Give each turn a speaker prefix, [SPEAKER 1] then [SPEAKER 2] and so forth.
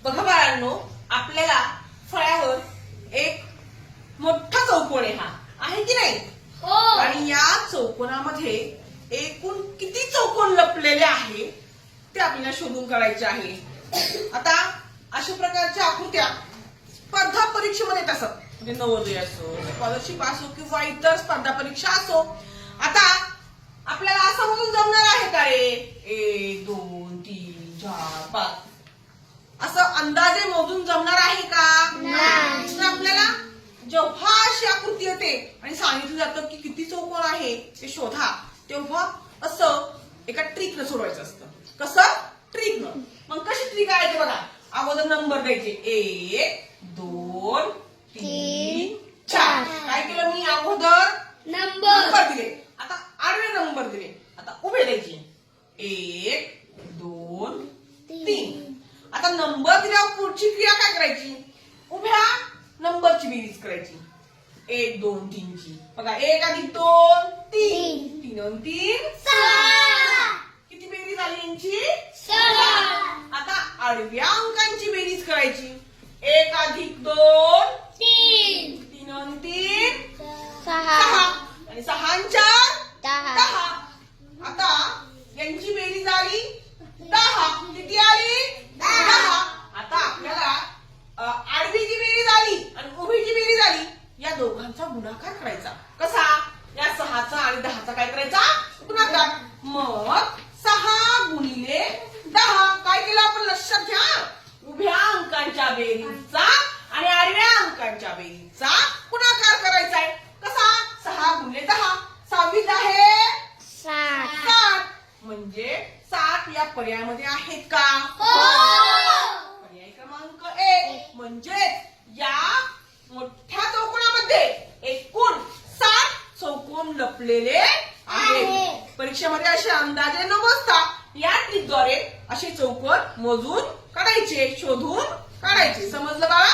[SPEAKER 1] बघा बाळांनो, आपल्याला फळ्यावर एक मोठा चौकोन आहे की नाही?
[SPEAKER 2] हो.
[SPEAKER 1] आणि या चौकोनामध्ये एकूण किती चौकोन लपलेले आहे ते आपल्याला शोधून काढायचे आहे. आता अशा प्रकारच्या आकृत्या स्पर्धा परीक्षेमध्ये येत असतात, म्हणजे नवोदय असो, स्कॉलरशिप असो किंवा इतर स्पर्धा परीक्षा असो. आता आपल्याला असं म्हणून जमणार आहे का रे 1 2 3 4 5 असं अंदाजे मोजून जमणार आहे का?
[SPEAKER 2] नाही.
[SPEAKER 1] तर आपल्याला जेव्हा अशी आकृती येते आणि सांगितलं जातं की किती चौकोन आहे ते शोधा, तेव्हा असं एका ट्रिकनं सोडवायचं असतं. कसं? ट्रिकनं. मग कशी ट्रिक आहे ते बघा. अगोदर नंबर द्यायचे 1 2 3 4. काय केलं मी? अगोदर नंबर दिले. आता आडवे नंबर दिले. आता उभे द्यायचे 1 2 3. आता नंबर दिल्यावर पुढची क्रिया काय करायची? उभ्या नंबरची बेरीज करायची 1 2 3 ची. बघा 1 अधिक 2 3 3 आणि 3 6. किती बेरीज आली यांची? 6. आता आडव्या अंकांची बेरीज करायची 1 अधिक 2
[SPEAKER 2] 3
[SPEAKER 1] 3 आणि 3
[SPEAKER 2] 6
[SPEAKER 1] 6 आणि 6 आणि 4
[SPEAKER 2] 10
[SPEAKER 1] 10. आता यांची बेरीज आली 10. किती आली? 10. आता आपल्याला आडवीची बेरीज आली आणि उभीची बेरीज आली, या दोघांचा गुणाकार करायचा. कसा? या 6चा आणि 10चा काय करायचा? गुणाकार. मग 6 गुणिले 10 काय केलं आपण? लक्षात घ्या. उभ्या अंकांच्या बेरीजचा आणि आडव्या अंकांच्या बेरीजचा गुणाकार करायचा आहे. कसा? 6 गुणिले 10 6 आहे 60. म्हणजे 60 या पर्यायामध्ये आहेत का? पर्याय क्रमांक 1. म्हणजे या मोठ्या चौकोनामध्ये एकूण 60 चौकोन लपलेले आहेत. परीक्षेमध्ये असे अंदाजे न बसता या ट्रिकद्वारे असे चौकोन मोजून काढायचे, शोधून काढायचे. समजलं बाळा?